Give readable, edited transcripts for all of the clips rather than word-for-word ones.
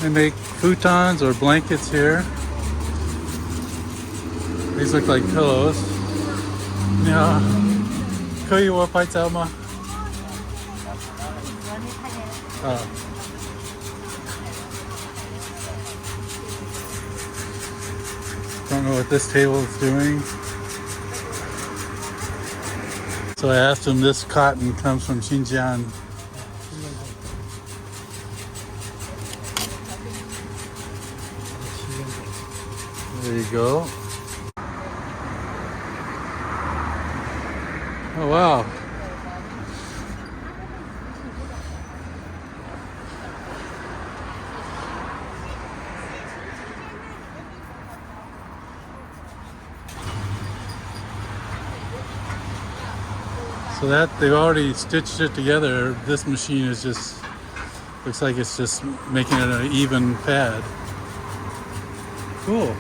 They make futons or blankets here. These look like pillows. Yeah. 可以我拍照吗? Don't know what this table is doing. So I asked him, this cotton comes from Xinjiang. There you go. Oh wow. So that they've already stitched it together. This machine is just, looks like it's just making it an even pad. Cool.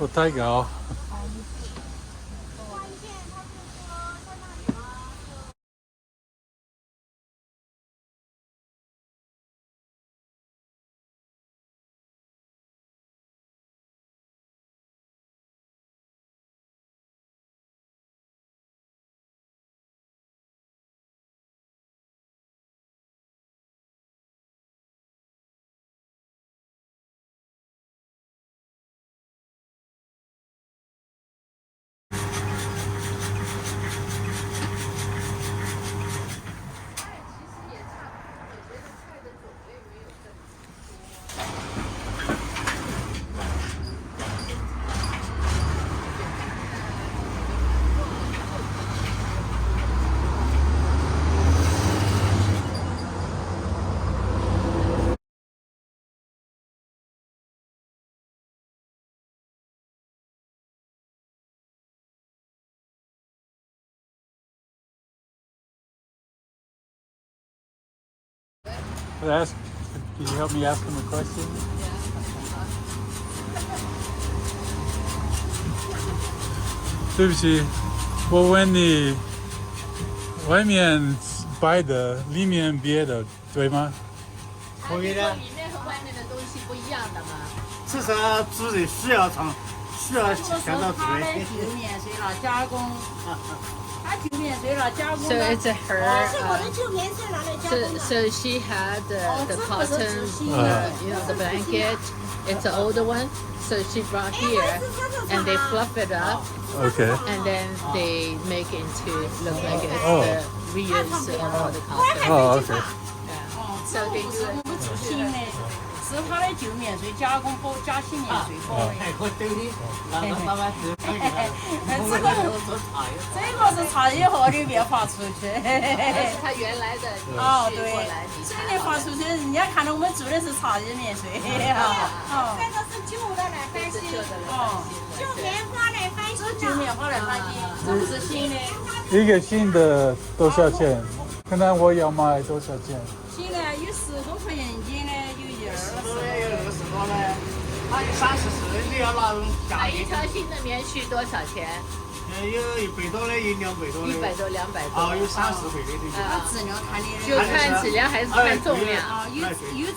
Well, 太高。Could I ask, can you help me ask him a question? 对不起，我问你，外面白的，里面别的，对吗？可以的。里面和外面的东西不一样的嘛。至少主人需要想到主人。旧棉水了加工，它旧棉水了加工。 So it's a her. 是我的旧棉是拿来加工的。So she had the cotton, you know, the blanket. It's an older one. So she brought here, and they fluff it up, Okay. and then they make into look like it's Oh. the reuse of the cotton. Oh, okay. So they do 我 it. 们做新的，是它的旧棉水加工包加新棉水包的。我等你，那慢慢吃。这个是茶叶盒里面发出去。它原来的哦，对过来，这里发出去，人家看到我们做的是茶叶棉水。哦，这个是旧的来翻新，哦，旧棉花来翻新旧棉花来翻新，这个是新的。一个新的多少钱？看看我要买多少钱？新的有10多块钱一斤的，有20多。有60多的，还有34，你要拿价一条新的棉絮多少钱有100多的，有200多的。 ？100多、200多。哦，有30倍的都有。它质量看的。就看质量还是看重量？啊，有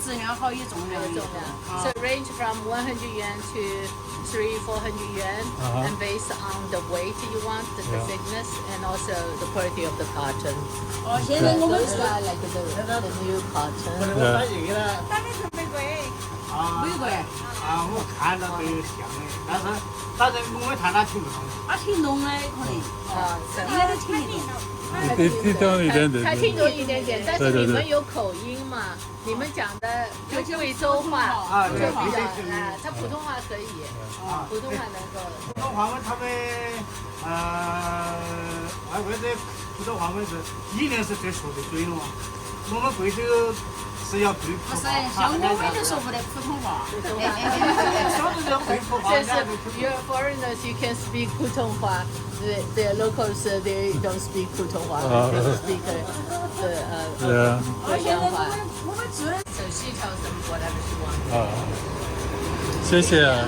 质量好，有重量。重量。So range from 100 yuan to 300-400 yuan, and based on the weight you want, the thickness, and also the quality of the cotton. 哦，现在我们 Those are like the new 我 cotton. 那个翻译了。但是特别贵。啊，美国，我看到都有像的，但是我们看他听不懂。他挺懂的，可能。啊，应该都听得懂。听懂一点点。他听懂一点点，但是对对对你们有口音嘛？你们讲的就贵州话，就比较他普通话可以，普通话能够。普通话他们外国的普通话是一年是最说的准了嘛。我们贵州是要对普不是，通话。像我们都说不得普通话。晓得要会普通话。就是 your foreigners you can speak 普通话，the locals they don't speak 普通话，they speak the 而且普通话。我们做的。So she tells them whatever she wants. 啊，谢谢啊。